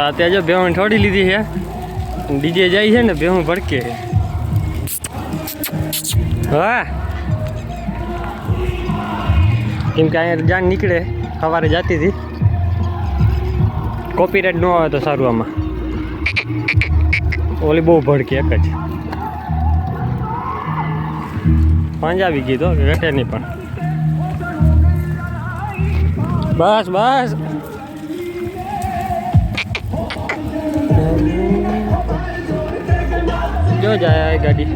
તો અત્યારે જો બેહું છોડી લીધી છે, ડીજે જાય છે ને બેહું ભડકે. હા કેમ કે અહીંયા જાન નીકળે, સવારે જતી હતી. કોપીરાઇટ ન આવે તો સારું. આમાં ઓલી બહુ ભડકી એક જ પાંજ આવી ગઈ તો વેટે નહીં પણ. બસ બસ જો જાય ગાડી.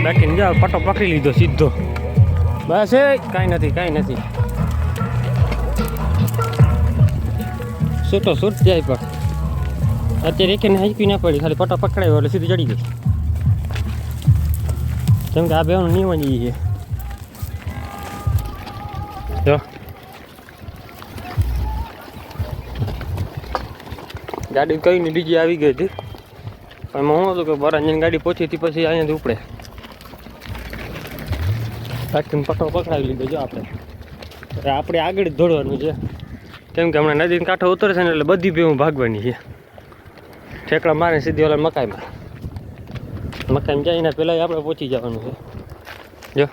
બાકી જાઓ પટ્ટો પકડી લીધો સીધો. બસ એ કાંઈ નથી કાંઈ નથી. છૂટો છૂટ જાય પણ અત્યારે એક હાઈકી ના પડી, ખાલી પટ્ટો પકડાયો એટલે સીધું ચડી ગઈ. કેમ કે આ બેનું નિયમ જ છે. જો ગાડી કઈ ની ડીજે આવી ગઈ હતી, પણ હું હતું કે બરાંજીની ગાડી પહોંચી હતી પછી અહીંયાથી ઉપડે. બાકી પટ્ટો પકડાવી લીધો. જો આપણે આગળ જ દોડવાનું છે, કેમ કે હમણાં નદીનો કાંઠો ઉતરશે ને એટલે બધી ભેવું ભાગવાની છે. ઠેકડા મારે સીધી ઓલા મકાઈમાં જાય એના પહેલાં આપણે પહોંચી જવાનું છે. જો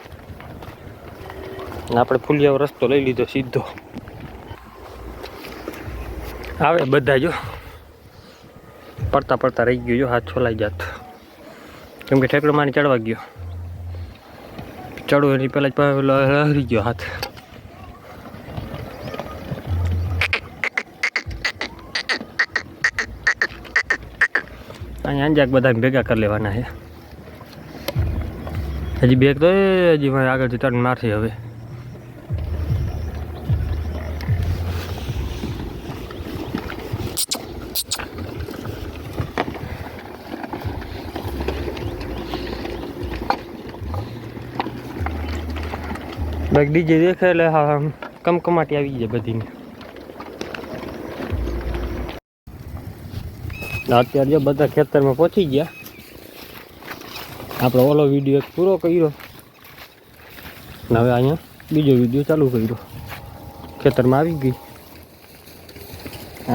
આપણે ફૂલિયાવો રસ્તો લઈ લીધો સીધો. આવે બધા જો પડતા પડતા રહી ગયો. જો હાથ છોલાઈ જાત, કેમ કે ઠેકડો મારી ચડવા ગયો. ચડવું એની પહેલાં જ લહરી ગયો હાથ. અહીંયા અંજાક બધા ભેગા કરી લેવાના છે. હજી બેગ તો હજી મારે આગળથી ટર્ન મારશે હવે. બાઈક ડીજે દેખાય એટલે હા કમકમાટી આવી જાય બધીને. અત્યારે જો બધા ખેતરમાં પહોંચી ગયા. આપણે ઓલો વિડીયો એક પૂરો કર્યો ને હવે અહીંયા બીજો વિડીયો ચાલુ કર્યો. ખેતરમાં આવી ગઈ.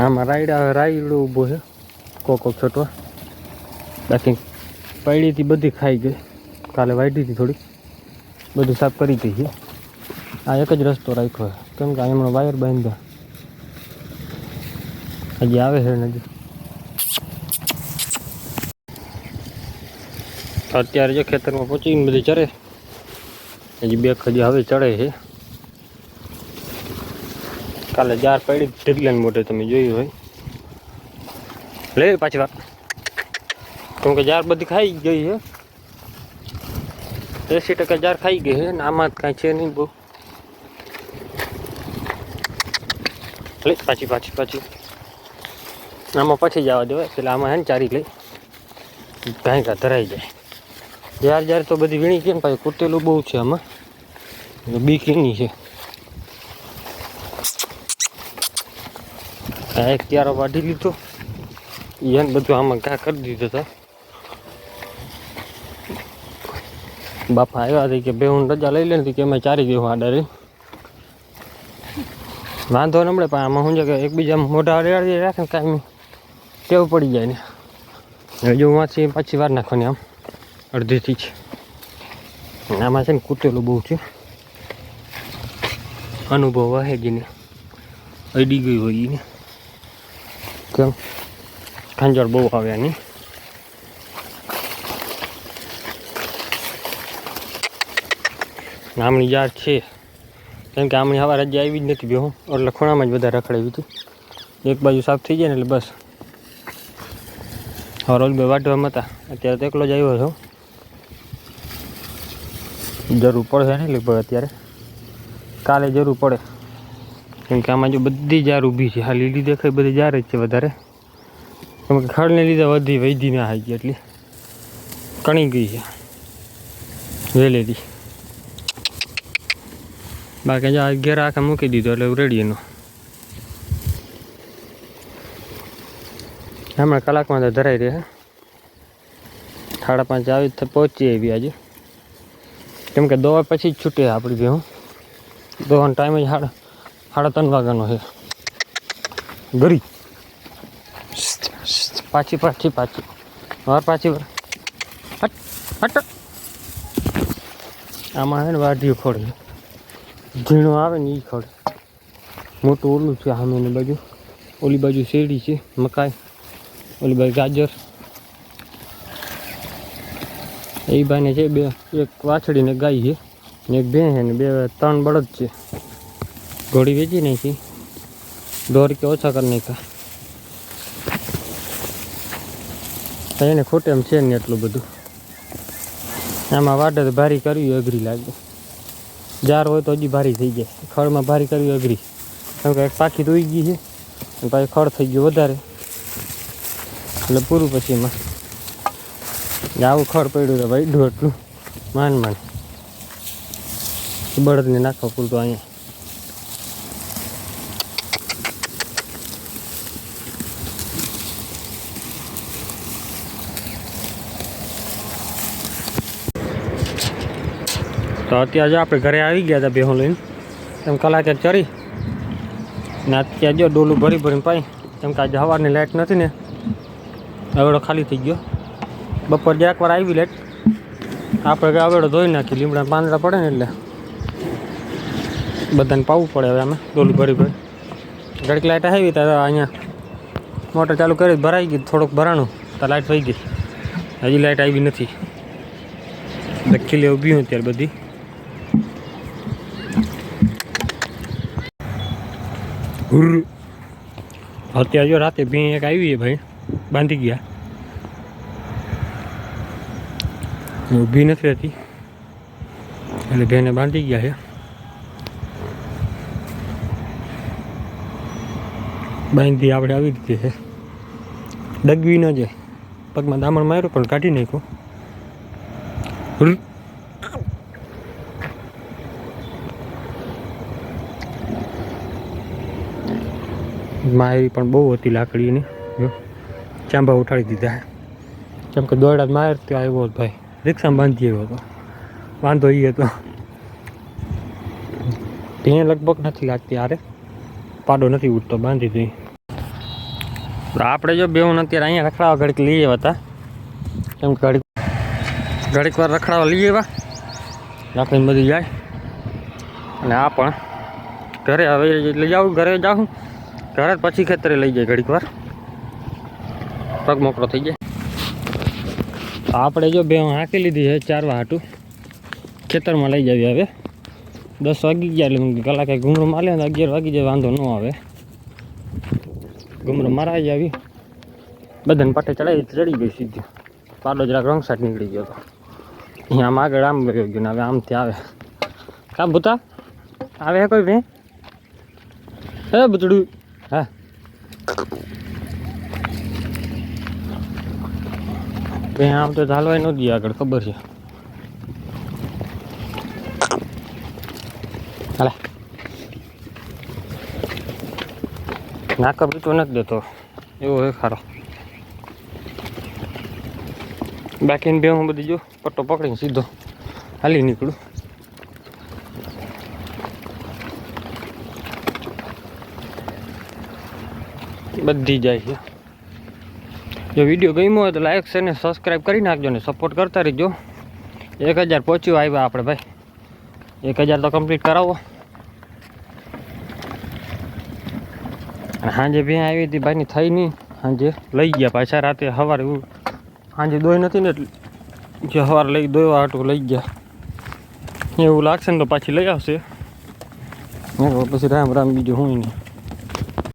આમાં રાયડો ઊભો છે કોક છોટવા. બાકી પૈડીથી બધી ખાઈ ગઈ. કાલે વાઢી હતી થોડી, બધું સાફ કરી હતી છે. આ એક જ રસ્તો રાખ્યો છે, કેમ કે અહીંયા વાયર બાંધ્યા. હજી આવે છે નદી. અત્યારે જો ખેતરમાં પહોંચીને બધી ચરે. હજી બે હજી હવે ચડે છે. કાલે જાર પડી ઢગલાને મોઢે તમે જોયું હોય. લે પાછી વાત, કેમ કે જાર બધી ખાઈ ગઈ છે. 80% જાર ખાઈ ગઈ છે ને આમાં કાંઈ છે નહીં બહુ. લે પાછી આમાં પછી જવા દેવાય. પેલા આમાં હે ને ચારી લઈ કાંઈ કાં ધરાઈ જાય. જ્યારે તો બધી વીણી છે ને પાછી કૂટેલું બહુ છે આમાં, બીક એની છે. એક ક્યારો વાઢી લીધો એને બધું આમાં ઘા કરી દીધો હતો. બાપા આવ્યા હતી કે બે હું રજા લઈ લેતી કે અમે ચારી ગયું આડારી. વાંધો ન મળે, પણ આમાં શું છે કે એકબીજા મોઢા અડાડી રાખે ને કાંઈ ટેવ પડી જાય ને. હજુ વાંચી પાછી વાર નાખવાની આમ અડધીથી જ. આમાં છે ને કૂટેલું બહુ છે. અનુભવ હે જેને અડી ગઈ હોય એને. કેમ ખાંજર બહુ આવ્યા નહીં. આમણી જાર છે, કેમ કે આમણી સવારે હજી આવી જ નથી બેહું, એટલે ખૂણામાં જ બધા રખડાવી હતી. એક બાજુ સાફ થઈ જાય ને એટલે બસ. હવે રોજ બે વાટવામાં હતા, અત્યારે તો એકલો જ આવ્યો છો. જરૂર પડશે ને લગભગ અત્યારે, કાલે જરૂર પડે. કેમ કે આમાં જો બધી જાર ઊભી છે. હા લીલી દેખાય બધી જાર જ છે વધારે, કેમ કે ખડને લીધે વધી ના આવી ગઈ એટલી કણી ગઈ છે વેલેરી. બાકી જો ઘેર આખા મૂકી દીધો એટલે રેડી એનો. હમણાં કલાકમાં તો ધરાઈ રહે. 5:30 આવી પહોંચી આવી આજે, કેમ કે દવા પછી જ છૂટે આપણી ભેહું. દોવાનો ટાઈમ જ 3:30 વાગ્યાનો છે. ગરી પાછી વાર પાછી વાર હટ આમાં છે ને વાઢીઓ ખોડ ઝીણો આવે ને એ ખોડ મોટું ઓલું છે સામેની બાજુ. ઓલી બાજુ શેરડી છે, મકાઈ, ઓલી બાજુ ગાજર. એ ભાઈને છે બે, એક વાછડી ને ગાય છે ને એક ભેં છે ને 3 બળદ છે. ઘોડી વેચી નાખી, 2 રૂપિયા ઓછા કરી નાખ્યા. એને ખોટે એમ છે ને એટલું બધું. આમાં વાટે તો ભારી કરવી અઘરી લાગે. જાર હોય તો હજી ભારી થઈ જાય. ખડમાં ભારી કરવી અઘરી, કેમ કે એક પાખી તો ઉઈ ગઈ છે અને પાછી ખડ થઈ ગયું વધારે એટલે પૂરું. પછી એમાં આવું ખડ પડ્યું તો ભાઈ એટલું માંડ બળદને નાખવા પૂરતું અહીંયા. તો અત્યારે જો આપણે ઘરે આવી ગયા હતા બેહું લઈને. એમ કલાકે ચરી ને અત્યારે જો ડોલું ભરીને પાઈ. કેમ કે આજે સવારની લાઇટ નથી ને, હવેડો ખાલી થઈ ગયો. બપોર જે એકવાર આવી લાઇટ, આપણે હવેડો ધોઈ નાખી. લીમડા પાંદડા પડે ને એટલે બધાને પાવું પડે. હવે અમે ડોલું ભરી ઘડીક લાઇટ આવી ત્યારે અહીંયા મોટર ચાલુ કરી ભરાઈ ગઈ. થોડુંક ભરાણું તો લાઇટ વહી ગઈ. હજી લાઇટ આવી નથી. ખીલે ઊભી હું ત્યારે બધી. અત્યારે જો રાતે ભીં એક આવી ભાઈ, બાંધી ગયા. ઊભી નથી રહેતી એટલે ભેને બાંધી ગયા છે. બાંધી આપણે આવી રીતે છે. ડગવી ન જાય. પગમાં દામણ માર્યું પણ કાઢી નાખ્યું. મારી પણ બહુ હતી લાકડીની. ચાંબા ઉઠાડી દીધા. કેમ કે દોડા માર ત્યાં આવ્યો હતો ભાઈ, રિક્ષામાં બાંધી આવ્યો હતો. વાંધો એ હતો ત્યાં લગભગ નથી લાગતી. આરે પાડો નથી ઉઠતો, બાંધી દઈ. આપણે જો બેવું અત્યારે અહીંયા રખડાવા ઘડીક લઈ આવ્યા હતા. કેમ કે ઘડીક વાર રખડાવા લઈ આવ્યા, રાખીને બધી જાય. અને આ પણ ઘરે હવે લઈ જાઉં, ઘરે જાઉં ઘરે પછી ખેતરે લઈ જાય. ઘડીક વાર પગ મોકળો થઈ જાય. આપણે જો બે હાંકી લીધી છે ચારવા હાટું, ખેતરમાં લઈ જાવી. હવે 10 વાગી ગયા એટલે કલાકે ઘૂમરો મારે ને 11 વાગી જાય વાંધો ન આવે. ઘૂમરો મારાઈ આવી, બધાને પાટે ચડી ગઈ સીધી. પાડો જરાક રોંગ સાઈડ નીકળી ગયો હતો. અહીંયા આમ આગળ આમ ગયો ને હવે આમથી આવે. કા ભૂતા આવે કોઈ ભાઈ? હે બુતડું? હા ભાઈ આમ તો ચાલવાય ન દે આગળ, ખબર છે. હાલે નાકા બીતો નથી દેતો એવો હે ખારો. બાકીને બે હું બધી જો પટ્ટો પકડીને સીધો હાલી નીકળું. બધી જાય છે. જો વિડીયો ગમ્યો હોય તો લાઈક છે ને સબસ્ક્રાઈબ કરી નાખજો ને સપોર્ટ કરતા રહીજો. 1000 પહોંચ્યું આવ્યા આપણે ભાઈ. 1000 તો કમ્પ્લીટ કરાવો. સાંજે ભેં આવી હતી ભાઈની થઈ નહીં. સાંજે લઈ ગયા પાછા. રાતે સવારે એવું સાંજે દોઈ નથી ને એટલે જે સવારે લઈ દોવા હાટું લઈ ગયા. એવું લાગશે ને તો પાછી લઈ આવશે. પછી રામ રામ બીજું હું નહીં.